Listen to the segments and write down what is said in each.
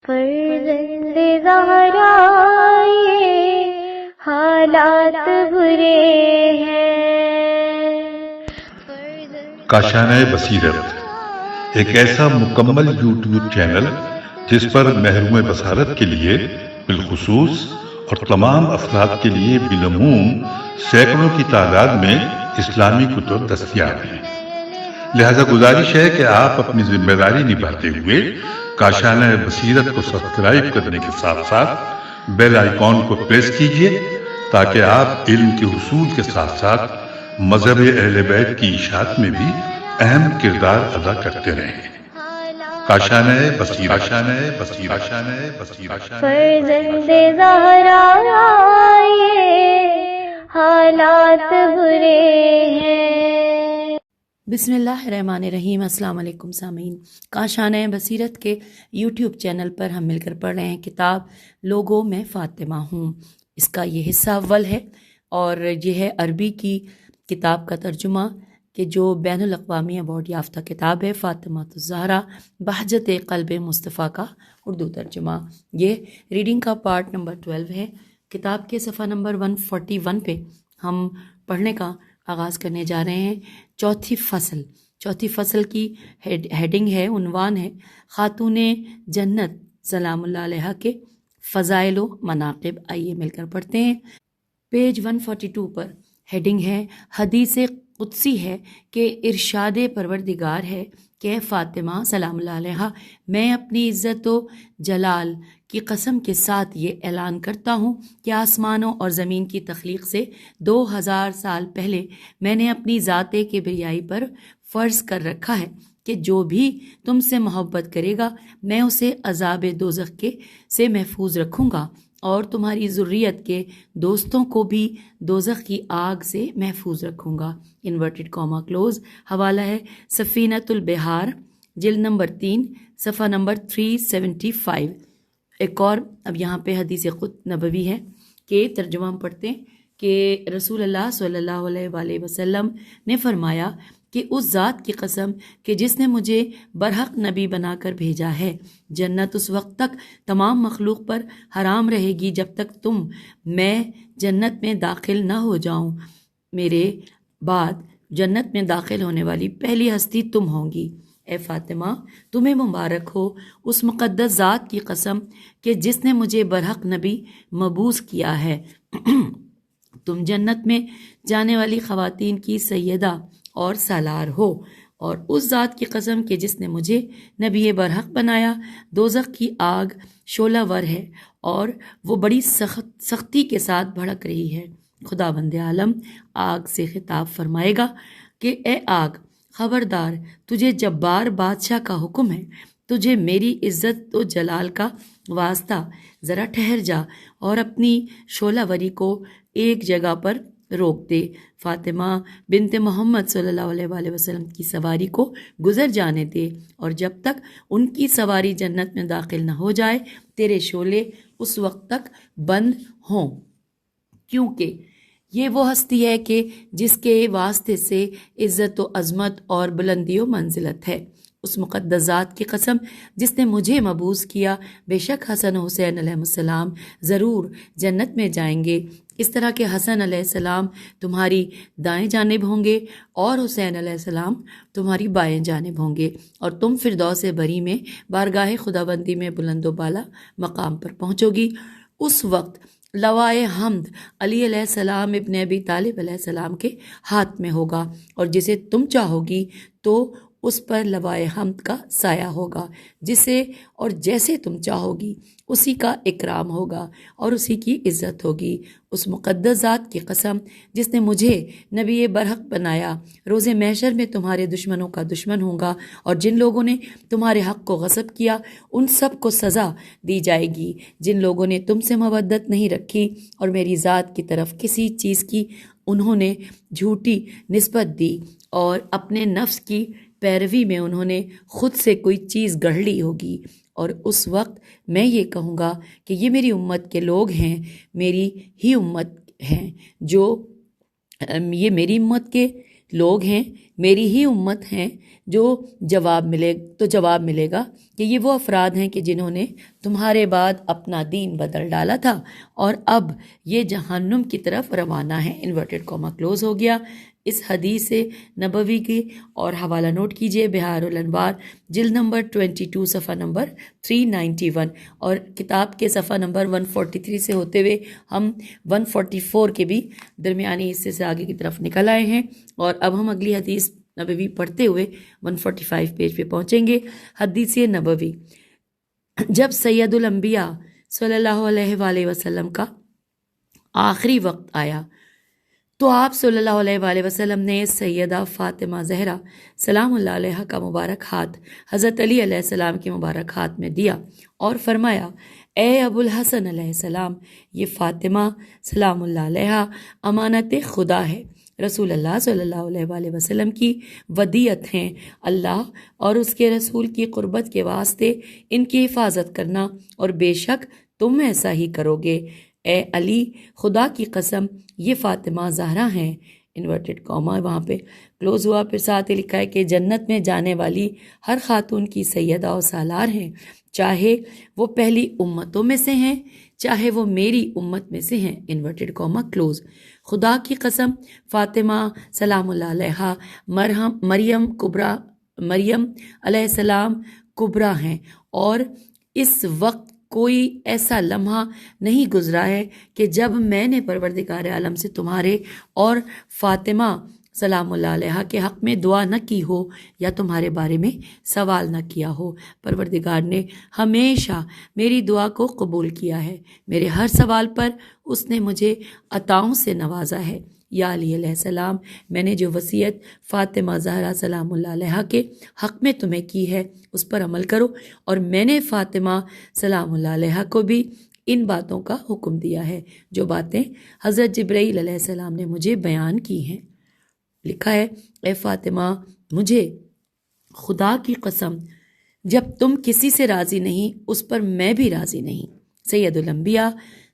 فرزند زہرا یہ حالات برے ہیں۔ کاشانۂ بصیرت ایک ایسا مکمل یوٹیوب چینل جس پر محروم بصارت کے لیے بالخصوص اور تمام افراد کے لیے بالعموم سینکڑوں کی تعداد میں اسلامی کتب دستیاب ہیں۔ لہذا گزارش ہے کہ آپ اپنی ذمہ داری نبھاتے ہوئے کاشانۂ بصیرت کو سبسکرائب کرنے کے ساتھ ساتھ بیل آئیکن کو پریس کیجیے تاکہ آپ علم کے حصول کے ساتھ ساتھ مذہب اہل بیت کی اشاعت میں بھی اہم کردار ادا کرتے رہیں۔ کاشانۂ بصیرت، کاشانۂ بصیرت، کاشانۂ بصیرت۔ فرزند زہرا یہ حالات برے ہیں۔ بسم اللہ الرحمن الرحیم۔ السلام علیکم سامعین، کاشانۂ بصیرت کے یوٹیوب چینل پر ہم مل کر پڑھ رہے ہیں کتاب لوگوں میں فاطمہ ہوں۔ اس کا یہ حصہ اول ہے اور یہ ہے عربی کی کتاب کا ترجمہ کہ جو بین الاقوامی ایوارڈ یافتہ کتاب ہے، فاطمہ الزہرا بہجت قلب مصطفیٰ کا اردو ترجمہ۔ یہ ریڈنگ کا پارٹ نمبر 12 ہے۔ کتاب کے صفحہ نمبر 141 پہ ہم پڑھنے کا آغاز کرنے جا رہے ہیں۔ چوتھی فصل کی ہیڈنگ ہے، عنوان ہے خاتون جنت سلام اللہ علیہ کے فضائل و مناقب۔ آئیے مل کر پڑھتے ہیں۔ پیج 142 پر ہیڈنگ ہے، حدیث قدسی ہے کہ ارشاد پروردگار ہے کہ فاطمہ سلام اللہ علیہ، میں اپنی عزت و جلال کی قسم کے ساتھ یہ اعلان کرتا ہوں کہ آسمانوں اور زمین کی تخلیق سے 2000 سال پہلے میں نے اپنی ذات کبریائی پر فرض کر رکھا ہے کہ جو بھی تم سے محبت کرے گا میں اسے عذاب دوزخ سے محفوظ رکھوں گا اور تمہاری ذریت کے دوستوں کو بھی دوزخ کی آگ سے محفوظ رکھوں گا۔ Inverted comma close. حوالہ ہے سفینۃ البحار، جلد نمبر 3، صفحہ نمبر 375۔ ایک اور اب یہاں پہ حدیث نبوی ہے کہ ترجمہ ہم پڑھتے ہیں کہ رسول اللہ صلی اللہ علیہ وآلہ وسلم نے فرمایا کہ اس ذات کی قسم کہ جس نے مجھے برحق نبی بنا کر بھیجا ہے، جنت اس وقت تک تمام مخلوق پر حرام رہے گی جب تک میں جنت میں داخل نہ ہو جاؤں۔ میرے بعد جنت میں داخل ہونے والی پہلی ہستی تم ہوں گی۔ اے فاطمہ، تمہیں مبارک ہو اس مقدس ذات کی قسم کہ جس نے مجھے برحق نبی مبعوث کیا ہے۔ تم جنت میں جانے والی خواتین کی سیدہ اور سالار ہو، اور اس ذات کی قسم کہ جس نے مجھے نبی برحق بنایا، دوزخ کی آگ شعلہ ور ہے اور وہ بڑی سختی کے ساتھ بھڑک رہی ہے۔ خداوند عالم آگ سے خطاب فرمائے گا کہ اے آگ، خبردار، تجھے جبار بادشاہ کا حکم ہے، تجھے میری عزت و جلال کا واسطہ، ذرا ٹھہر جا اور اپنی شعلہ وری کو ایک جگہ پر روک دے۔ فاطمہ بنت محمد صلی اللہ علیہ وآلہ وسلم کی سواری کو گزر جانے دے، اور جب تک ان کی سواری جنت میں داخل نہ ہو جائے تیرے شعلے اس وقت تک بند ہوں، کیونکہ یہ وہ ہستی ہے کہ جس کے واسطے سے عزت و عظمت اور بلندی و منزلت ہے۔ اس مقدس ذات کی قسم جس نے مجھے مبعوث کیا، بے شک حسن و حسین علیہ السلام ضرور جنت میں جائیں گے، اس طرح کہ حسن علیہ السلام تمہاری دائیں جانب ہوں گے اور حسین علیہ السلام تمہاری بائیں جانب ہوں گے، اور تم فردوس بری میں بارگاہ خداوندی میں بلند و بالا مقام پر پہنچو گی۔ اس وقت لوائے حمد علی علیہ السلام ابن ابی طالب علیہ السلام کے ہاتھ میں ہوگا، اور جسے تم چاہو گی تو اس پر لوائے حمد کا سایہ ہوگا، جسے اور جیسے تم چاہو گی اسی کا اکرام ہوگا اور اسی کی عزت ہوگی۔ اس مقدس ذات کی قسم جس نے مجھے نبی برحق بنایا، روز محشر میں تمہارے دشمنوں کا دشمن ہوں گا، اور جن لوگوں نے تمہارے حق کو غصب کیا ان سب کو سزا دی جائے گی۔ جن لوگوں نے تم سے مودت نہیں رکھی اور میری ذات کی طرف کسی چیز کی انہوں نے جھوٹی نسبت دی، اور اپنے نفس کی پیروی میں انہوں نے خود سے کوئی چیز گڑھ لی ہوگی، اور اس وقت میں یہ کہوں گا کہ یہ میری امت کے لوگ ہیں، میری ہی امت ہیں، جو یہ میری امت کے لوگ ہیں، میری ہی امت ہیں، جو جواب ملے گا کہ یہ وہ افراد ہیں کہ جنہوں نے تمہارے بعد اپنا دین بدل ڈالا تھا اور اب یہ جہنم کی طرف روانہ ہیں۔ انورٹڈ کاما کلوز ہو گیا۔ اس حدیث نبوی کی اور حوالہ نوٹ کیجئے، بہار الانوار جلد نمبر 22 صفحہ نمبر 391، اور کتاب کے صفحہ نمبر 143 سے ہوتے ہوئے ہم 144 کے بھی درمیانی حصے سے آگے کی طرف نکل آئے ہیں، اور اب ہم اگلی حدیث نبوی پڑھتے ہوئے 145 پیج پہ پہنچیں گے۔ حدیث نبوی: جب سید الانبیاء صلی اللہ علیہ وآلہ وسلم کا آخری وقت آیا تو آپ صلی اللہ علیہ وآلہ وسلم نے سیدہ فاطمہ زہرا سلام اللہ علیہ کا مبارک ہاتھ حضرت علی علیہ السلام کے مبارک ہاتھ میں دیا اور فرمایا، اے ابو الحسن علیہ السلام، یہ فاطمہ سلام اللہ علیہ امانت خدا ہے، رسول اللہ صلی اللہ علیہ وآلہ وسلم کی ودیعت ہیں، اللہ اور اس کے رسول کی قربت کے واسطے ان کی حفاظت کرنا، اور بے شک تم ایسا ہی کرو گے۔ اے علی، خدا کی قسم یہ فاطمہ زہرا ہیں، انورٹڈ کاما وہاں پہ کلوز ہوا، پھر ساتھ ہی لکھا ہے کہ جنت میں جانے والی ہر خاتون کی سیدہ و سالار ہیں، چاہے وہ پہلی امتوں میں سے ہیں چاہے وہ میری امت میں سے ہیں، انورٹڈ کاما کلوز۔ خدا کی قسم فاطمہ سلام اللہ علیہ مریم علیہ السلام کبریٰ ہیں، اور اس وقت کوئی ایسا لمحہ نہیں گزرا ہے کہ جب میں نے پروردگار عالم سے تمہارے اور فاطمہ سلام اللہ علیہ کے حق میں دعا نہ کی ہو یا تمہارے بارے میں سوال نہ کیا ہو۔ پروردگار نے ہمیشہ میری دعا کو قبول کیا ہے، میرے ہر سوال پر اس نے مجھے عطاؤں سے نوازا ہے۔ یا علی علیہ السلام، میں نے جو وصیت فاطمہ زہرا سلام اللہ علیہ کے حق میں تمہیں کی ہے اس پر عمل کرو، اور میں نے فاطمہ سلام اللہ علیہ کو بھی ان باتوں کا حکم دیا ہے جو باتیں حضرت جبرائیل علیہ السلام نے مجھے بیان کی ہیں۔ لکھا ہے، اے فاطمہ، مجھے خدا کی قسم جب تم کسی سے راضی نہیں اس پر میں بھی راضی نہیں۔ سید الانبیاء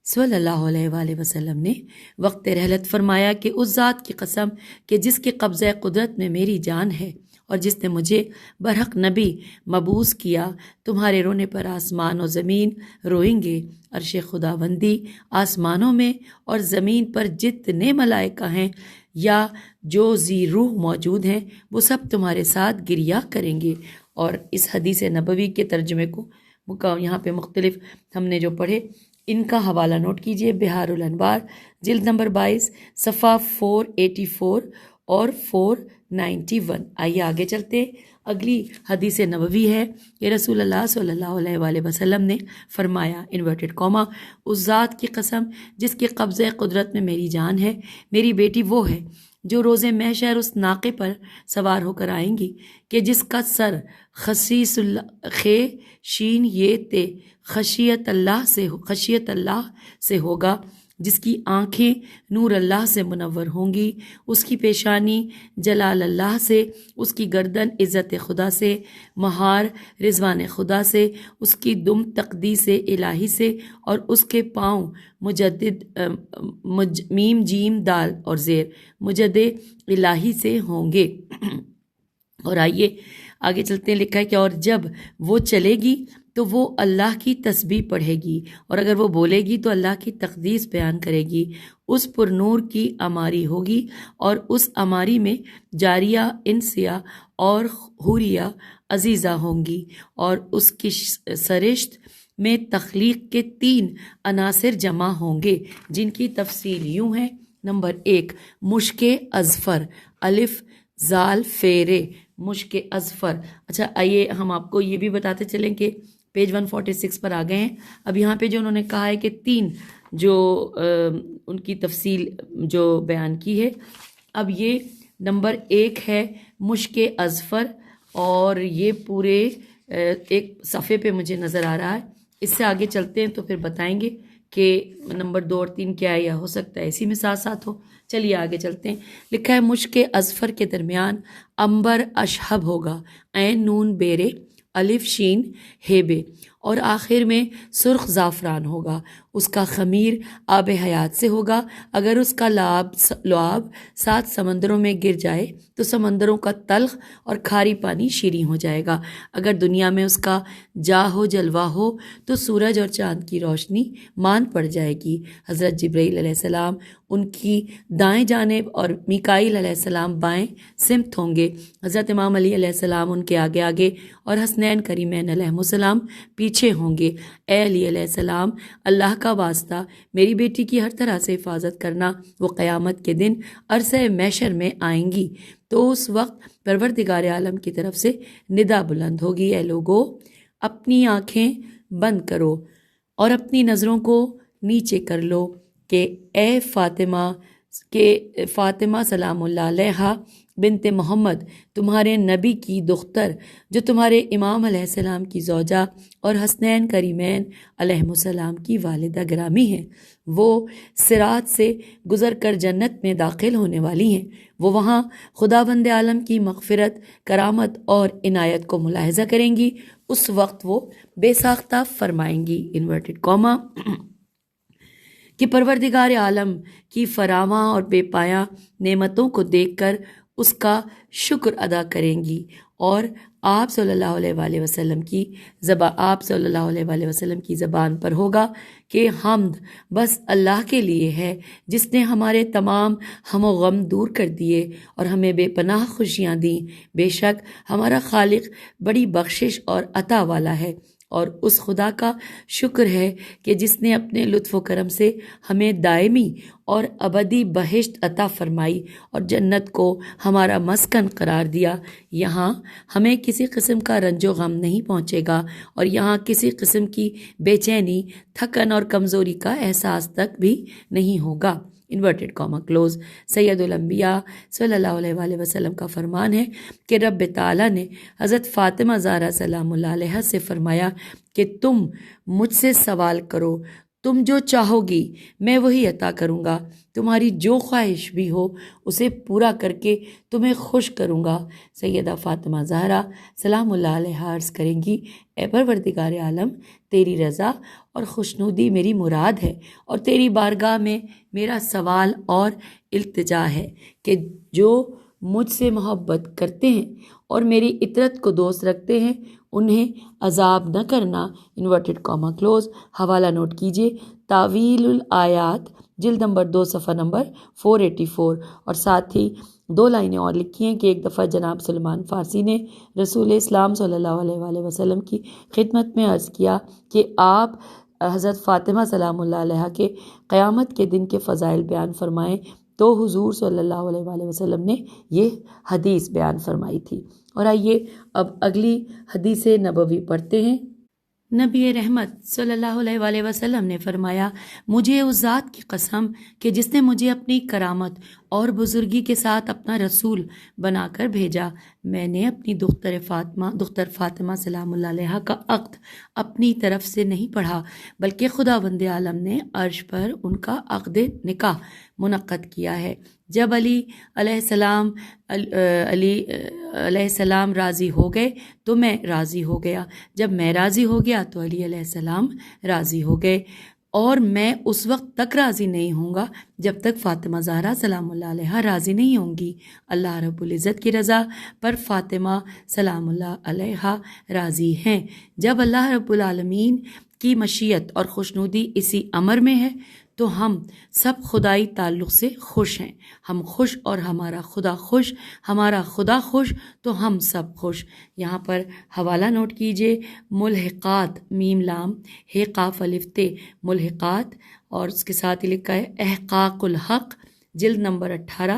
صلی اللہ علیہ وآلہ وسلم نے وقت رحلت فرمایا کہ اس ذات کی قسم کہ جس کے قبضہ قدرت میں میری جان ہے اور جس نے مجھے برحق نبی مبعوث کیا، تمہارے رونے پر آسمان و زمین روئیں گے، عرش خداوندی آسمانوں میں اور زمین پر جتنے ملائکہ ہیں یا جو ذی روح موجود ہیں وہ سب تمہارے ساتھ گریہ کریں گے۔ اور اس حدیث نبوی کے ترجمے کو یہاں پہ مختلف ہم نے جو پڑھے ان کا حوالہ نوٹ کیجئے، بہار الانوار جلد نمبر 22 صفحہ 484 اور 491۔ آئیے آگے چلتے ہیں۔ اگلی حدیث نبوی ہے کہ رسول اللہ صلی اللہ علیہ وآلہ وسلم نے فرمایا، انورٹڈ کاما، اس ذات کی قسم جس کے قبضہ قدرت میں میری جان ہے، میری بیٹی وہ ہے جو روز محشر اس ناقے پر سوار ہو کر آئیں گی کہ جس کا سر خصیص خے شین یہ تے خشیت اللہ سے ہوگا، جس کی آنکھیں نور اللہ سے منور ہوں گی، اس کی پیشانی جلال اللہ سے، اس کی گردن عزت خدا سے، مہار رضوان خدا سے، اس کی دم تقدیس الہی سے، اور اس کے پاؤں مجدد میم جیم دال اور زیر مجد الہی سے ہوں گے۔ اور آئیے آگے چلتے ہیں۔ لکھا ہے کہ اور جب وہ چلے گی تو وہ اللہ کی تسبیح پڑھے گی، اور اگر وہ بولے گی تو اللہ کی تقدیس بیان کرے گی۔ اس پر نور کی اماری ہوگی، اور اس اماری میں جاریہ انسیہ اور حوریہ عزیزہ ہوں گی، اور اس کی سرشت میں تخلیق کے 3 عناصر جمع ہوں گے جن کی تفصیل یوں ہے۔ نمبر 1، مشک اذفر، الف زال فیرے، مشک اذفر۔ اچھا آئیے ہم آپ کو یہ بھی بتاتے چلیں کہ پیج 146 پر آ گئے ہیں۔ اب یہاں پہ جو انہوں نے کہا ہے کہ 3 جو ان کی تفصیل جو بیان کی ہے، اب یہ نمبر 1 ہے مشک اذفر، اور یہ پورے ایک صفحے پہ مجھے نظر آ رہا ہے۔ اس سے آگے چلتے ہیں تو پھر بتائیں گے کہ نمبر 2 اور 3 کیا ہے، یا ہو سکتا ہے اسی میں ساتھ ساتھ ہو۔ چلیے آگے چلتے ہیں۔ لکھا ہے مشک اذفر کے درمیان عنبر اشہب ہوگا، عین نون بیرے الف شین ہیبے، اور آخر میں سرخ زعفران ہوگا، اس کا خمیر آب حیات سے ہوگا، اگر اس کا لعاب 7 سمندروں میں گر جائے تو سمندروں کا تلخ اور کھاری پانی شیریں ہو جائے گا، اگر دنیا میں اس کا جاہ و جلوہ ہو تو سورج اور چاند کی روشنی ماند پڑ جائے گی۔ حضرت جبرائیل علیہ السلام ان کی دائیں جانب اور میکائیل علیہ السلام بائیں سمت ہوں گے، حضرت امام علی علیہ السلام ان کے آگے آگے اور حسنین کریمین علیہ السلام پیچھے ہوں گے۔ اے علی علیہ السلام، اللہ کا واسطہ میری بیٹی کی ہر طرح سے حفاظت کرنا، وہ قیامت کے دن عرصہ محشر میں آئیں گی تو اس وقت پروردگار عالم کی طرف سے ندا بلند ہوگی، اے لوگو اپنی آنکھیں بند کرو اور اپنی نظروں کو نیچے کر لو کہ اے فاطمہ سلام اللہ علیہا بنت محمد، تمہارے نبی کی دختر جو تمہارے امام علیہ السلام کی زوجہ اور حسنین کریمین علیہ السلام کی والدہ گرامی ہیں، وہ صراط سے گزر کر جنت میں داخل ہونے والی ہیں، وہ وہاں خداوند عالم کی مغفرت، کرامت اور عنایت کو ملاحظہ کریں گی، اس وقت وہ بے ساختہ فرمائیں گی انورٹڈ کاما کہ پروردگار عالم کی فراواں اور بے پایہ نعمتوں کو دیکھ کر اس کا شکر ادا کریں گی، اور آپ صلی اللہ علیہ وسلم کی زبان پر ہوگا کہ حمد بس اللہ کے لیے ہے جس نے ہمارے تمام ہم و غم دور کر دیے اور ہمیں بے پناہ خوشیاں دیں، بے شک ہمارا خالق بڑی بخشش اور عطا والا ہے، اور اس خدا کا شکر ہے کہ جس نے اپنے لطف و کرم سے ہمیں دائمی اور ابدی بہشت عطا فرمائی اور جنت کو ہمارا مسکن قرار دیا۔ یہاں ہمیں کسی قسم کا رنج و غم نہیں پہنچے گا اور یہاہ کسی قسم کی بے چینی، تھکن اور کمزوری کا احساس تک بھی نہیں ہوگا۔ Inverted comma close. سید الانبیاء صلی اللہ علیہ وسلم کا فرمان ہے کہ رب تعالیٰ نے حضرت فاطمہ زہرا سلام اللہ علیہ سے فرمایا کہ تم مجھ سے سوال کرو، تم جو چاہو گی میں وہی عطا کروں گا، تمہاری جو خواہش بھی ہو اسے پورا کر کے تمہیں خوش کروں گا۔ سیدہ فاطمہ زہرا سلام اللہ علیہ عرض کریں گی، اے پروردگار عالم، تیری رضا اور خوشنودی میری مراد ہے، اور تیری بارگاہ میں میرا سوال اور التجا ہے کہ جو مجھ سے محبت کرتے ہیں اور میری اطرت کو دوست رکھتے ہیں انہیں عذاب نہ کرنا۔ Inverted comma close. حوالہ نوٹ کیجیے، تعویل الآیات جلد نمبر 2 صفحہ نمبر 484، اور ساتھ ہی 2 لائنیں اور لکھی ہیں کہ ایک دفعہ جناب سلمان فارسی نے رسول اسلام صلی اللہ علیہ وسلم کی خدمت میں عرض کیا کہ آپ حضرت فاطمہ سلام اللہ علیہ کے قیامت کے دن کے فضائل بیان فرمائیں، تو حضور صلی اللہ علیہ وسلم نے یہ حدیث بیان فرمائی تھی۔ اور آئیے اب اگلی حدیث نبوی پڑھتے ہیں۔ نبی رحمت صلی اللہ علیہ وسلم نے فرمایا، مجھے اس ذات کی قسم کہ جس نے مجھے اپنی کرامت اور بزرگی کے ساتھ اپنا رسول بنا کر بھیجا، میں نے اپنی دختر فاطمہ سلام اللہ علیہ کا عقد اپنی طرف سے نہیں پڑھا، بلکہ خداوند عالم نے عرش پر ان کا عقد نکاح منعقد کیا ہے۔ جب علی علیہ السلام راضی ہو گئے تو میں راضی ہو گیا، جب میں راضی ہو گیا تو علی علیہ السلام راضی ہو گئے، اور میں اس وقت تک راضی نہیں ہوں گا جب تک فاطمہ زہرا سلام اللہ علیہ راضی نہیں ہوں گی۔ اللہ رب العزت کی رضا پر فاطمہ سلام اللہ علیہ راضی ہیں۔ جب اللہ رب العالمین کی مشیت اور خوشنودی اسی امر میں ہے تو ہم سب خدائی تعلق سے خوش ہیں، ہم خوش اور ہمارا خدا خوش، ہمارا خدا خوش تو ہم سب خوش۔ یہاں پر حوالہ نوٹ کیجئے، ملحقات میم لام ہے قاف الف تے ملحقات، اور اس کے ساتھ ہی لکھا ہے احقاق الحق جلد نمبر 18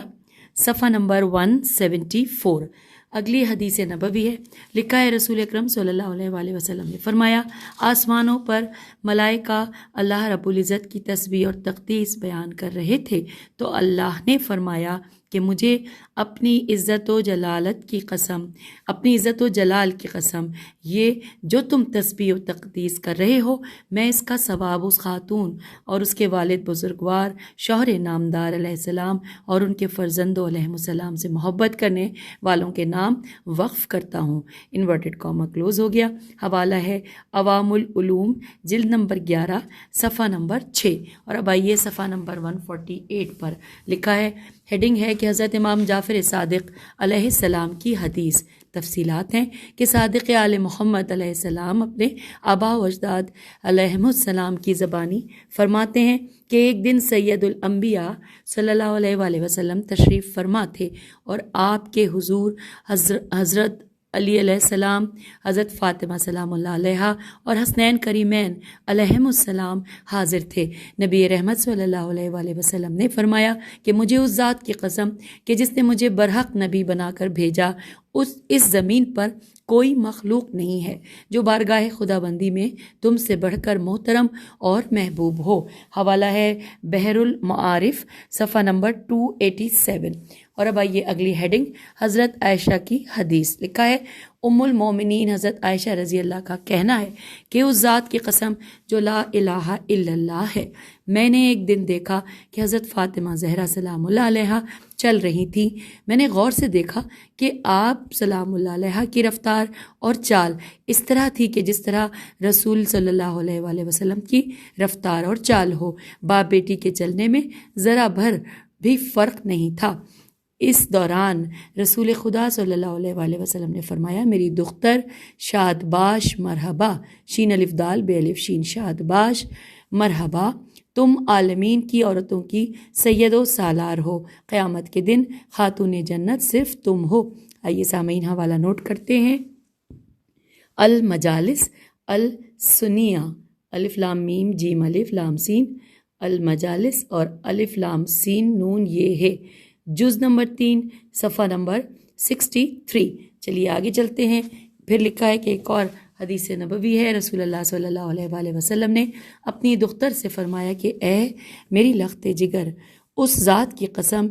صفحہ نمبر 174۔ اگلی حدیث نبوی ہے، لکھا ہے رسول اکرم صلی اللہ علیہ وسلم نے فرمایا، آسمانوں پر ملائکہ اللہ رب العزت کی تسبیح اور تقدیس بیان کر رہے تھے تو اللہ نے فرمایا کہ مجھے اپنی عزت و جلالت کی قسم، اپنی عزت و جلال کی قسم، یہ جو تم تسبیح و تقدیس کر رہے ہو، میں اس کا ثواب اس خاتون اور اس کے والد بزرگوار شوہر نامدار علیہ السلام اور ان کے فرزندوں علیہ السلام سے محبت کرنے والوں کے نام وقف کرتا ہوں۔ انورٹڈ کاما کلوز ہو گیا۔ حوالہ ہے عوام العلوم، جلد نمبر 11، صفحہ نمبر 6۔ اور اب آئیے صفحہ نمبر 148 پر لکھا ہے، ہیڈنگ ہے کہ حضرت امام جعفر صادق علیہ السلام کی حدیث۔ تفصیلات ہیں کہ صادق آل محمد علیہ السلام اپنے آبا و اجداد علیہم السلام کی زبانی فرماتے ہیں کہ ایک دن سید الانبیاء صلی اللہ علیہ وآلہ وسلم تشریف فرما تھے اور آپ کے حضور حضرت علی علیہ السلام، حضرت فاطمہ سلام اللہ علیہا اور حسنین کریمین علیہم السلام حاضر تھے۔ نبی رحمت صلی اللہ علیہ وآلہ وسلم نے فرمایا کہ مجھے اس ذات کی قسم کہ جس نے مجھے برحق نبی بنا کر بھیجا، اس زمین پر کوئی مخلوق نہیں ہے جو بارگاہ خدا بندی میں تم سے بڑھ کر محترم اور محبوب ہو۔ حوالہ ہے بحر المعارف، صفحہ نمبر 287۔ اور اب آئیے اگلی ہیڈنگ، حضرت عائشہ کی حدیث۔ لکھا ہے، ام المومنین حضرت عائشہ رضی اللہ کا کہنا ہے کہ اس ذات کی قسم جو لا الہ الا اللہ ہے، میں نے ایک دن دیکھا کہ حضرت فاطمہ زہرا سلام اللہ علیہا چل رہی تھی۔ میں نے غور سے دیکھا کہ آپ سلام اللہ علیہا کی رفتار اور چال اس طرح تھی کہ جس طرح رسول صلی اللہ علیہ وآلہ وسلم کی رفتار اور چال ہو۔ باپ بیٹی کے چلنے میں ذرا بھر بھی فرق نہیں تھا۔ اس دوران رسول خدا صلی اللہ علیہ وآلہ وسلم نے فرمایا، میری دختر شاد باش مرحبا، شین الف دال بے الف شین شاد باش مرحبا، تم عالمین کی عورتوں کی سید و سالار ہو، قیامت کے دن خاتون جنت صرف تم ہو۔ آئیے سامعین حوالہ نوٹ کرتے ہیں، المجالس السنیہ، الف لام میم جیم الف لام سین، المجالس اور الف لام سین نون یہ ہے، جز نمبر 3، صفحہ نمبر 63۔ چلیے آگے چلتے ہیں۔ پھر لکھا ہے کہ ایک اور حدیث نبوی ہے، رسول اللہ صلی اللہ علیہ وآلہ وسلم نے اپنی دختر سے فرمایا کہ اے میری لخت جگر، اس ذات کی قسم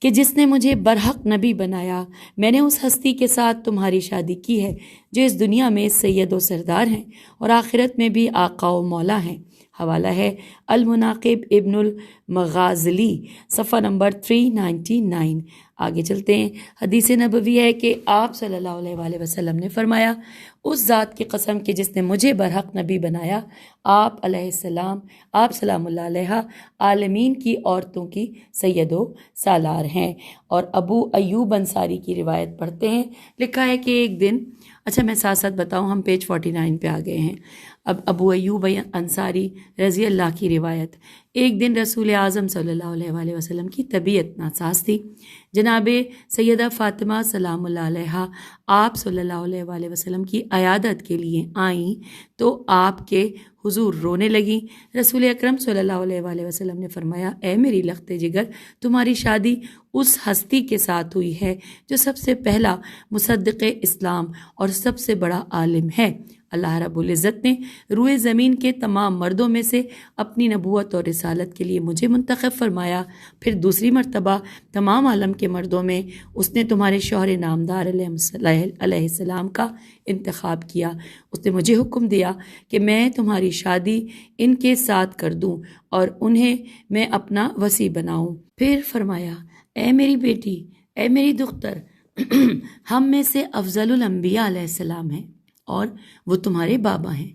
کہ جس نے مجھے برحق نبی بنایا، میں نے اس ہستی کے ساتھ تمہاری شادی کی ہے جو اس دنیا میں سید و سردار ہیں اور آخرت میں بھی آقا و مولا ہیں۔ حوالہ ہے المناقب ابن المغازلی، صفحہ نمبر 399۔ آگے چلتے ہیں۔ حدیث نبوی ہے کہ آپ صلی اللہ علیہ وآلہ وسلم نے فرمایا، اس ذات کی قسم کہ جس نے مجھے برحق نبی بنایا، آپ علیہ السلام، آپ سلام اللہ علیہ عالمین کی عورتوں کی سید و سالار ہیں۔ اور ابو ایوب انصاری کی روایت پڑھتے ہیں، لکھا ہے کہ ایک دن، اچھا میں ساتھ ساتھ بتاؤں، ہم پیج 49 پہ آ گئے ہیں۔ اب ابو ایوب انصاری رضی اللہ کی روایت، ایک دن رسول اعظم صلی اللہ علیہ وآلہ وسلم کی طبیعت ناساز تھی۔ جناب سیدہ فاطمہ سلام اللہ علیہا آپ صلی اللہ علیہ وآلہ وسلم کی عیادت کے لیے آئیں تو آپ کے حضور رونے لگیں۔ رسول اکرم صلی اللہ علیہ وآلہ وسلم نے فرمایا، اے میری لخت جگر، تمہاری شادی اس ہستی کے ساتھ ہوئی ہے جو سب سے پہلا مصدق اسلام اور سب سے بڑا عالم ہے۔ اللہ رب العزت نے روئے زمین کے تمام مردوں میں سے اپنی نبوت اور رسالت کے لیے مجھے منتخب فرمایا، پھر دوسری مرتبہ تمام عالم کے مردوں میں اس نے تمہارے شوہر نامدار علیہ السلام کا انتخاب کیا۔ اس نے مجھے حکم دیا کہ میں تمہاری شادی ان کے ساتھ کر دوں اور انہیں میں اپنا وصی بناؤں۔ پھر فرمایا، اے میری بیٹی، اے میری دختر، ہم میں سے افضل الانبیاء علیہ السلام ہیں اور وہ تمہارے بابا ہیں،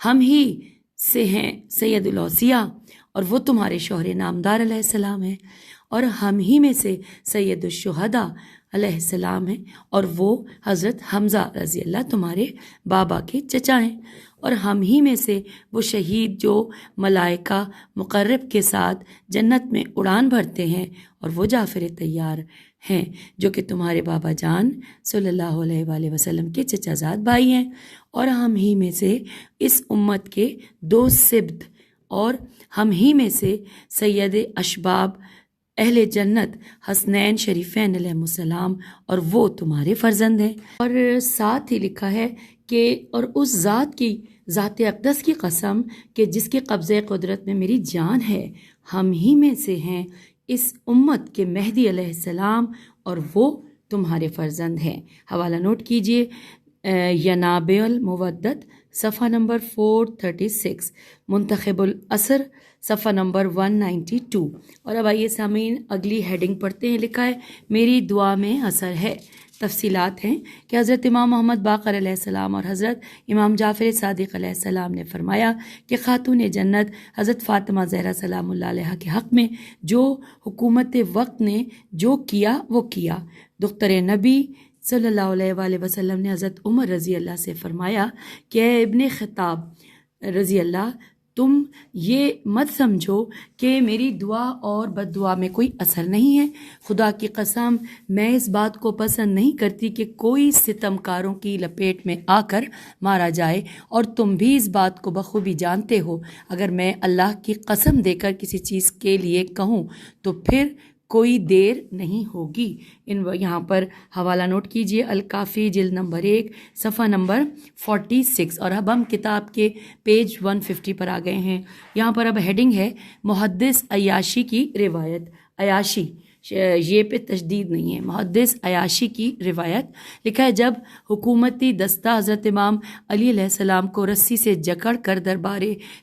ہم ہی سے ہیں سید الاوصیاء اور وہ تمہارے شوہر نامدار علیہ السلام ہیں، اور ہم ہی میں سے سید الشہداء علیہ السلام ہیں اور وہ حضرت حمزہ رضی اللہ تمہارے بابا کے چچا ہیں، اور ہم ہی میں سے وہ شہید جو ملائکہ مقرب کے ساتھ جنت میں اڑان بھرتے ہیں، اور وہ جعفر طیار ہیں جو کہ تمہارے بابا جان صلی اللہ علیہ وآلہ وسلم کے چچا زاد بھائی ہیں، اور ہم ہی میں سے اس امت کے 2 سبط، اور ہم ہی میں سے سید اشباب اہل جنت حسنین شریفین علیہ السلام، اور وہ تمہارے فرزند ہیں۔ اور ساتھ ہی لکھا ہے کہ اور اس ذات کی ذات اقدس کی قسم کہ جس کے قبضے قدرت میں میری جان ہے، ہم ہی میں سے ہیں اس امت کے مہدی علیہ السلام اور وہ تمہارے فرزند ہیں۔ حوالہ نوٹ کیجئے، ینابع المودت صفحہ نمبر 436، منتخب العصر صفحہ نمبر 192۔ اور اب آئیے سامعین اگلی ہیڈنگ پڑھتے ہیں۔ لکھا ہے میری دعا میں اثر ہے۔ تفصیلات ہیں کہ حضرت امام محمد باقر علیہ السلام اور حضرت امام جعفر صادق علیہ السلام نے فرمایا کہ خاتون جنت حضرت فاطمہ زہرا سلام اللہ علیہا کے حق میں جو حکومت وقت نے جو کیا وہ کیا۔ دختر نبی صلی اللہ علیہ وآلہ وسلم نے حضرت عمر رضی اللہ سے فرمایا کہ اے ابن خطاب رضی اللہ، تم یہ مت سمجھو کہ میری دعا اور بد دعا میں کوئی اثر نہیں ہے۔ خدا کی قسم میں اس بات کو پسند نہیں کرتی کہ کوئی ستمکاروں کی لپیٹ میں آ کر مارا جائے، اور تم بھی اس بات کو بخوبی جانتے ہو۔ اگر میں اللہ کی قسم دے کر کسی چیز کے لیے کہوں تو پھر کوئی دیر نہیں ہوگی۔ یہاں پر حوالہ نوٹ کیجئے، الکافی جلد نمبر 1 صفحہ نمبر 46۔ اور اب ہم کتاب کے پیج 150 پر آ گئے ہیں۔ یہاں پر اب ہیڈنگ ہے محدث عیاشی کی روایت۔ عیاشی یہ پہ تشدید نہیں ہے، محدث عیاشی کی روایت۔ لکھا ہے جب حکومتی دستہ حضرت امام علی علیہ السلام کو رسی سے جکڑ کر دربار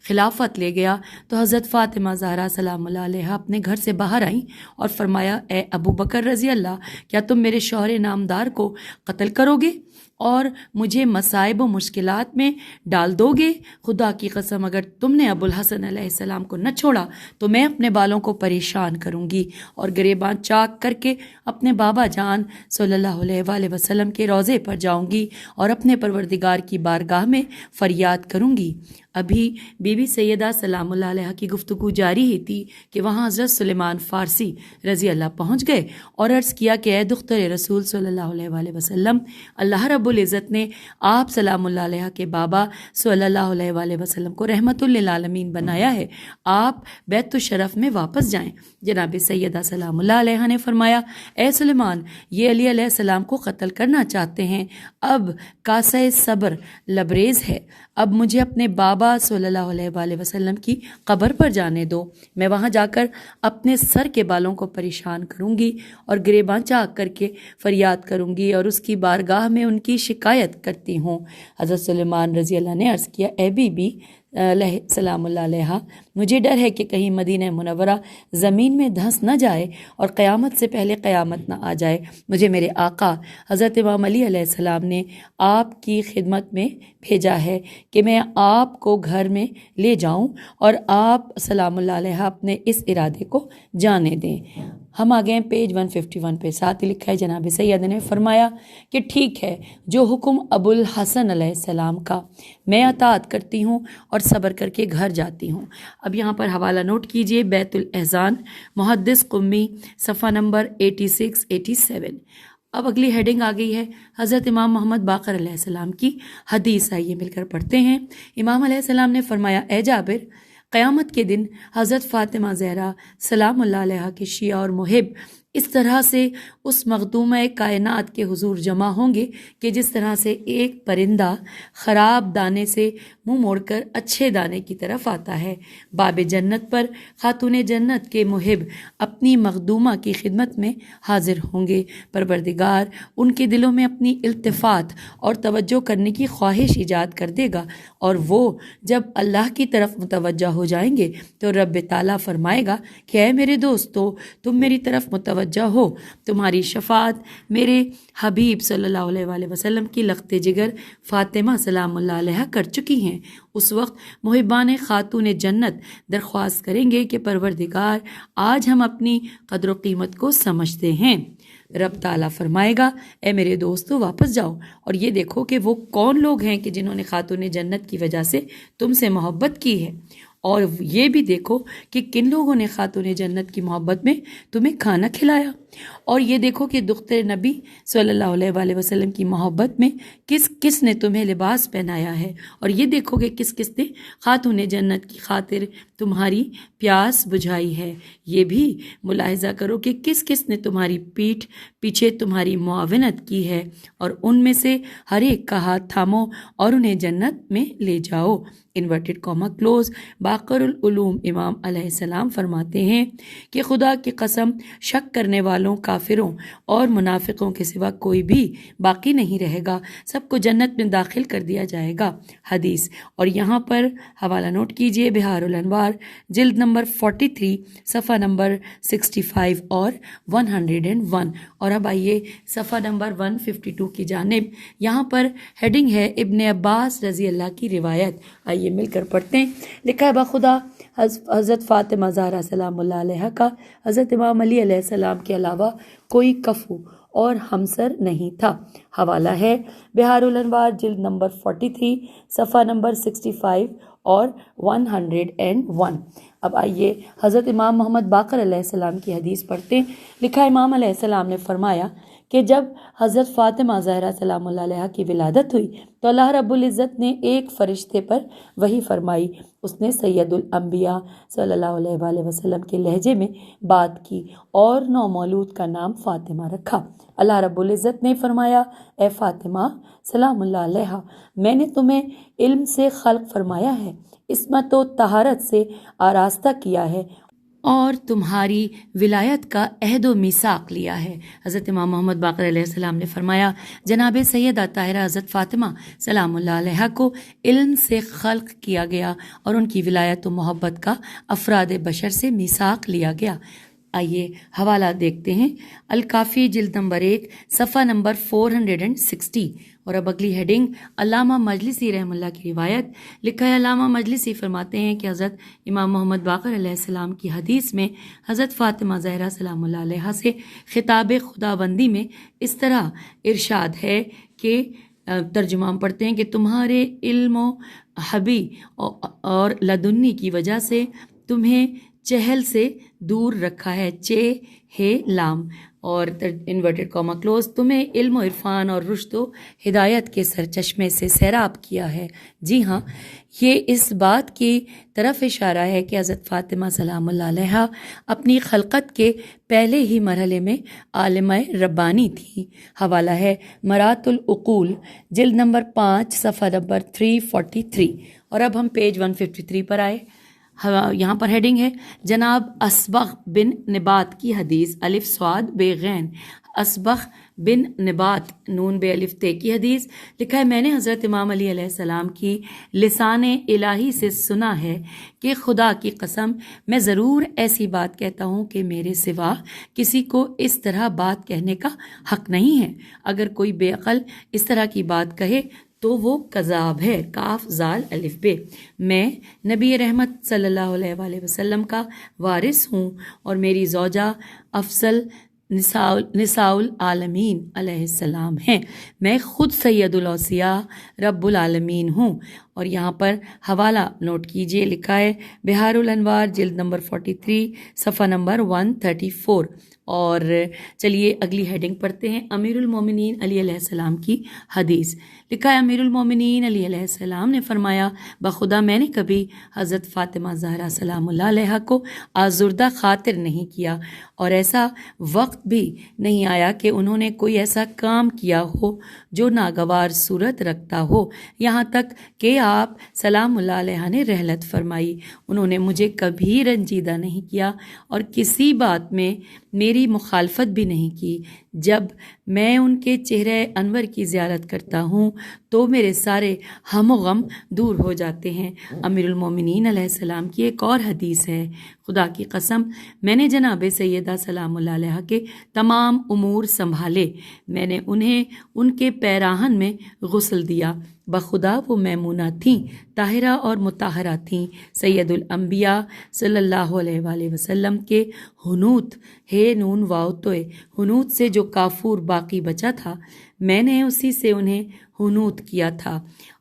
خلافت لے گیا تو حضرت فاطمہ زہرا سلام اللہ علیہا اپنے گھر سے باہر آئیں اور فرمایا اے ابو بکر رضی اللہ، کیا تم میرے شوہر نامدار کو قتل کرو گے اور مجھے مصائب و مشکلات میں ڈال دو گے؟ خدا کی قسم اگر تم نے ابو الحسن علیہ السلام کو نہ چھوڑا تو میں اپنے بالوں کو پریشان کروں گی اور گریباں چاک کر کے اپنے بابا جان صلی اللہ علیہ وآلہ وسلم کے روضے پر جاؤں گی اور اپنے پروردگار کی بارگاہ میں فریاد کروں گی۔ ابھی بی بی سیدہ سلام اللہ علیہ کی گفتگو جاری ہی تھی کہ وہاں حضرت سلیمان فارسی رضی اللہ پہنچ گئے اور عرض کیا کہ اے دختر رسول صلی اللہ علیہ وآلہ وسلم، اللہ رب العزت نے آپ سلام اللہ علیہ کے بابا صلی اللہ علیہ وآلہ وسلم کو رحمت للعالمین بنایا ہے، آپ بیت الشرف میں واپس جائیں۔ جناب سیدہ سلام اللہ علیہ نے فرمایا اے سلیمان، یہ علی علیہ السلام کو قتل کرنا چاہتے ہیں، اب کاسہ صبر لبریز ہے، اب مجھے اپنے بابا صلی اللہ علیہ وآلہ وسلم کی قبر پر جانے دو، میں وہاں جا کر اپنے سر کے بالوں کو پریشان کروں گی اور گریباں چاک کر کے فریاد کروں گی اور اس کی بارگاہ میں ان کی شکایت کرتی ہوں۔ حضرت سلیمان رضی اللہ نے عرض کیا اے بی بی سلام اللہ علیہ، مجھے ڈر ہے کہ کہیں مدینہ منورہ زمین میں دھنس نہ جائے اور قیامت سے پہلے قیامت نہ آ جائے۔ مجھے میرے آقا حضرت امام علی علیہ السلام نے آپ کی خدمت میں بھیجا ہے کہ میں آپ کو گھر میں لے جاؤں اور آپ سلام اللہ علیہ اپنے اس ارادے کو جانے دیں۔ ہم آ گئے پیج 151 پہ، ساتھ ہی لکھا ہے جناب سید نے فرمایا کہ ٹھیک ہے، جو حکم ابو الحسن علیہ السلام کا میں اطاعت کرتی ہوں اور صبر کر کے گھر جاتی ہوں۔ اب یہاں پر حوالہ نوٹ کیجئے، بیت الاحزان محدث قمی صفحہ نمبر 86-87۔ اب اگلی ہیڈنگ آ گئی ہے حضرت امام محمد باقر علیہ السلام کی حدیث، آئیے مل کر پڑھتے ہیں۔ امام علیہ السلام نے فرمایا اے جابر، قیامت کے دن حضرت فاطمہ زہرا سلام اللہ علیہ کے شیعہ اور محب اس طرح سے اس مخدومہ کائنات کے حضور جمع ہوں گے کہ جس طرح سے ایک پرندہ خراب دانے سے منہ موڑ کر اچھے دانے کی طرف آتا ہے۔ باب جنت پر خاتون جنت کے محب اپنی مخدومہ کی خدمت میں حاضر ہوں گے، پروردگار ان کے دلوں میں اپنی التفات اور توجہ کرنے کی خواہش ایجاد کر دے گا، اور وہ جب اللہ کی طرف متوجہ ہو جائیں گے تو رب تعالیٰ فرمائے گا کہ اے میرے دوستو، تم میری طرف متوجہ ہو، تمہاری شفاعت میرے حبیب صلی اللہ علیہ وآلہ وسلم کی لخت جگر فاطمہ سلام اللہ علیہ کر چکی ہیں۔ اس وقت محبان خاتون جنت درخواست کریں گے کہ پروردگار آج ہم اپنی قدر و قیمت کو سمجھتے ہیں۔ رب تعالیٰ فرمائے گا اے میرے دوستو واپس جاؤ اور یہ دیکھو کہ وہ کون لوگ ہیں کہ جنہوں نے خاتون جنت کی وجہ سے تم سے محبت کی ہے، اور یہ بھی دیکھو کہ کن لوگوں نے خاتون جنت کی محبت میں تمہیں کھانا کھلایا۔ اور یہ دیکھو کہ دختر نبی صلی اللہ علیہ وآلہ وسلم کی محبت میں کس کس نے تمہیں لباس پہنایا ہے، اور یہ دیکھو کہ کس کس نے خاتون جنت کی خاطر تمہاری پیاس بجھائی ہے۔ یہ بھی ملاحظہ کرو کہ کس کس نے تمہاری پیٹھ پیچھے تمہاری معاونت کی ہے، اور ان میں سے ہر ایک کا ہاتھ تھامو اور انہیں جنت میں لے جاؤ۔ Inverted comma close. باقر العلوم امام علیہ السلام فرماتے ہیں کہ خدا کی قسم شک کرنے والوں، کافروں اور منافقوں کے سوا کوئی بھی باقی نہیں رہے گا، سب کو جنت میں داخل کر دیا جائے گا۔ حدیث۔ اور یہاں پر حوالہ نوٹ کیجئے، بہار الانوار جلد نمبر 43 صفحہ نمبر 65 اور 101۔ اور اب آئیے صفحہ نمبر 152 کی جانب۔ یہاں پر ہیڈنگ ہے ابن عباس رضی اللہ کی روایت۔ آئیے مل کر پڑھتے ہیں۔ لکھا ہے بخدا حضرت فاطمہ زہرا سلام اللہ علیہ کا حضرت امام علی علیہ السلام کے علاوہ کوئی کفو اور ہمسر نہیں تھا۔ حوالہ ہے بہار الانوار جلد نمبر 43 صفحہ نمبر 65 اور 101۔ اب آئیے حضرت امام محمد باقر علیہ السلام کی حدیث پڑھتے ہیں۔ لکھا امام علیہ السلام نے فرمایا کہ جب حضرت فاطمہ زہرا سلام اللہ علیہ کی ولادت ہوئی تو اللہ رب العزت نے ایک فرشتے پر وحی فرمائی۔ اس نے سید الانبیاء صلی اللہ علیہ وآلہ وسلم کے لہجے میں بات کی اور نومولود کا نام فاطمہ رکھا۔ اللہ رب العزت نے فرمایا، اے فاطمہ سلام اللہ علیہ، میں نے تمہیں علم سے خلق فرمایا ہے، عصمت و طہارت سے آراستہ کیا ہے اور تمہاری ولایت کا عہد و میثاق لیا ہے۔ حضرت امام محمد باقر علیہ السلام نے فرمایا، جناب سیدہ طاہرہ حضرت فاطمہ سلام اللہ علیہ کو علم سے خلق کیا گیا اور ان کی ولایت و محبت کا افراد بشر سے میثاق لیا گیا۔ آئیے حوالہ دیکھتے ہیں، الکافی جلد نمبر 1 صفحہ نمبر 460۔ اور اب اگلی ہیڈنگ علامہ مجلسی رحم اللہ کی روایت۔ لکھا ہے علامہ مجلسی فرماتے ہیں کہ حضرت امام محمد باقر علیہ السلام کی حدیث میں حضرت فاطمہ زہرا سلام اللہ علیہ سے خطاب خداوندی میں اس طرح ارشاد ہے کہ ترجمہ ہم پڑھتے ہیں کہ تمہارے علم و حبی اور لدنی کی وجہ سے تمہیں چہل سے دور رکھا ہے، چے ہے لام اور انورٹڈ کاما کلوز، تمہیں علم و عرفان اور رشد و ہدایت کے سرچشمے سے سیراب کیا ہے۔ جی ہاں، یہ اس بات کی طرف اشارہ ہے کہ حضرت فاطمہ سلام اللہ علیہ اپنی خلقت کے پہلے ہی مرحلے میں عالمہ ربانی تھی۔ حوالہ ہے مرات العقول جلد نمبر 5 صفحہ نمبر 343۔ اور اب ہم پیج 153 پر آئے۔ یہاں پر ہیڈنگ ہے جناب اسبغ بن نبات کی حدیث، الف صاد بے غین، اسبغ بن نبات نون بے الف تے کی حدیث۔ لکھا ہے میں نے حضرت امام علی علیہ السلام کی لسان الہی سے سنا ہے کہ خدا کی قسم میں ضرور ایسی بات کہتا ہوں کہ میرے سوا کسی کو اس طرح بات کہنے کا حق نہیں ہے۔ اگر کوئی بے عقل اس طرح کی بات کہے تو وہ کذاب ہے، کاف زال الف بے۔ میں نبی رحمت صلی اللہ علیہ وآلہ وسلم کا وارث ہوں اور میری زوجہ افضل نساء العالمین علیہ السلام ہیں۔ میں خود سید الاوصیاء رب العالمین ہوں۔ اور یہاں پر حوالہ نوٹ کیجئے، لکھا ہے بہار الانوار جلد نمبر 43 صفحہ نمبر 134۔ اور چلیے اگلی ہیڈنگ پڑھتے ہیں، امیر المومنین علی علیہ السلام کی حدیث۔ لکھا ہے امیر المومنین علی علیہ السلام نے فرمایا، بخدا میں نے کبھی حضرت فاطمہ زہرا سلام اللہ علیہ کو آزردہ خاطر نہیں کیا، اور ایسا وقت بھی نہیں آیا کہ انہوں نے کوئی ایسا کام کیا ہو جو ناگوار صورت رکھتا ہو، یہاں تک کہ آپ سلام اللہ علیہ نے رحلت فرمائی۔ انہوں نے مجھے کبھی رنجیدہ نہیں کیا اور کسی بات میں میری مخالفت بھی نہیں کی۔ جب میں ان کے چہرے انور کی زیارت کرتا ہوں تو میرے سارے ہم و غم دور ہو جاتے ہیں۔ امیر المومنین علیہ السلام کی ایک اور حدیث ہے، خدا کی قسم میں نے جناب سیدہ سلام اللہ علیہ کے تمام امور سنبھالے، میں نے انہیں ان کے پیراہن میں غسل دیا، بخدا وہ میمونہ تھیں، طاہرہ اور مطہرہ تھیں، سید الانبیاء صلی اللہ علیہ وآلہ وسلم کے حنوت ہے نون واو توئے، حنوت سے جو کافور باقی بچا تھا میں نے اسی سے انہیں حنوت کیا تھا۔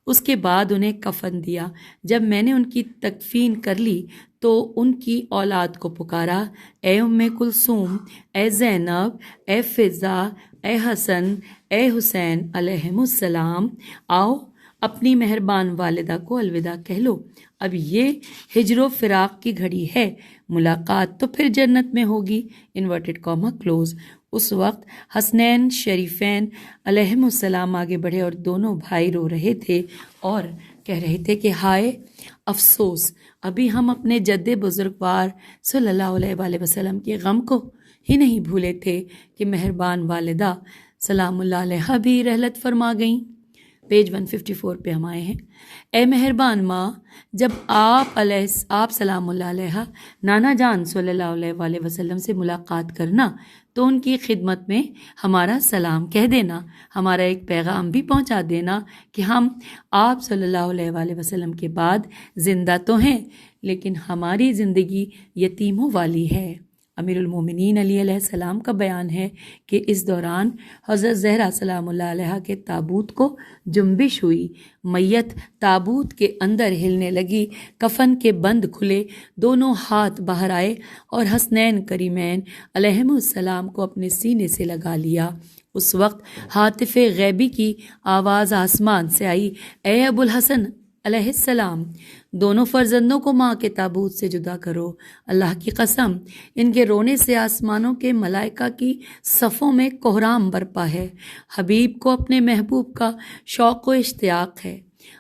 اس کے بعد انہیں کفن دیا۔ جب میں نے ان کی تکفین کر لی تو ان کی اولاد کو پکارا، اے ام کلثوم، اے زینب، اے فضا، اے حسن، اے حسین علیہم السلام، آؤ اپنی مہربان والدہ کو الوداع کہہ لو، اب یہ ہجر و فراق کی گھڑی ہے، ملاقات تو پھر جنت میں ہوگی، انورٹڈ کاما کلوز۔ اس وقت حسنین شریفین علیہم السلام آگے بڑھے اور دونوں بھائی رو رہے تھے اور کہہ رہے تھے کہ ہائے افسوس، ابھی ہم اپنے جد بزرگوار صلی اللہ علیہ وآلہ وسلم کے غم کو ہی نہیں بھولے تھے کہ مہربان والدہ سلام اللہ علیہ بھی رحلت فرما گئیں۔ پیج 154 پہ ہم آئے ہیں۔ اے مہربان ماں، جب آپ سلام اللہ علیہ نانا جان صلی اللہ علیہ وآلہ وسلم سے ملاقات کرنا تو ان کی خدمت میں ہمارا سلام کہہ دینا، ہمارا ایک پیغام بھی پہنچا دینا کہ ہم آپ صلی اللہ علیہ وآلہ وسلم کے بعد زندہ تو ہیں لیکن ہماری زندگی یتیموں والی ہے۔ امیر المومنین علی علیہ السلام کا بیان ہے کہ اس دوران حضرت زہرا سلام اللہ علیہ کے تابوت کو جنبش ہوئی، میت تابوت کے اندر ہلنے لگی، کفن کے بند کھلے، دونوں ہاتھ باہر آئے اور حسنین کریمین علیہم السلام کو اپنے سینے سے لگا لیا۔ اس وقت ہاتف غیبی کی آواز آسمان سے آئی، اے ابو الحسن علیہ السلام، دونوں فرزندوں کو ماں کے تابوت سے جدا کرو، اللہ کی قسم ان کے رونے سے آسمانوں کے ملائکہ کی صفوں میں کوہرام برپا ہے، حبیب کو اپنے محبوب کا شوق و اشتیاق ہے۔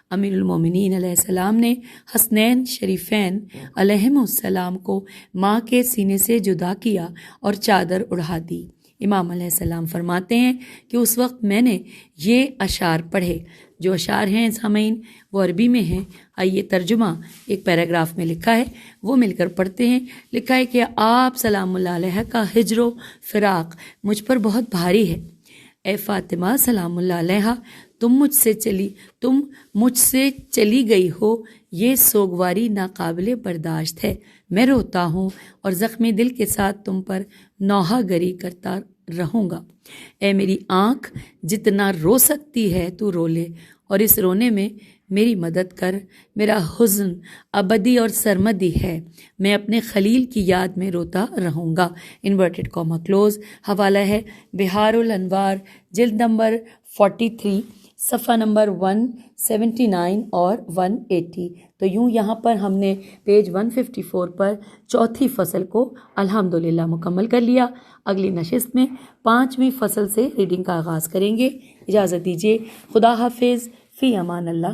امیر المومنین علیہ السلام نے حسنین شریفین علیہم السلام کو ماں کے سینے سے جدا کیا اور چادر اڑا دی۔ امام علیہ السلام فرماتے ہیں کہ اس وقت میں نے یہ اشعار پڑھے، جو اشعار ہیں سامعین وہ عربی میں ہیں، آئیے ترجمہ ایک پیراگراف میں لکھا ہے وہ مل کر پڑھتے ہیں۔ لکھا ہے کہ آپ سلام اللہ علیہ کا ہجر و فراق مجھ پر بہت بھاری ہے، اے فاطمہ سلام اللہ علیہ، تم مجھ سے چلی گئی ہو، یہ سوگواری ناقابل برداشت ہے، میں روتا ہوں اور زخمی دل کے ساتھ تم پر نوحہ گری کرتا رہوں گا، اے میری آنکھ جتنا رو سکتی ہے تو رو لے اور اس رونے میں میری مدد کر، میرا حزن ابدی اور سرمدی ہے، میں اپنے خلیل کی یاد میں روتا رہوں گا، انورٹڈ کاما کلوز۔ حوالہ ہے بہار الانوار جلد نمبر 43 صفحہ نمبر 179 اور 180۔ تو یوں یہاں پر ہم نے پیج 154 پر چوتھی فصل کو الحمدللہ مکمل کر لیا۔ اگلی نشست میں 5ویں فصل سے ریڈنگ کا آغاز کریں گے۔ اجازت دیجیے، خدا حافظ، فی امان اللہ۔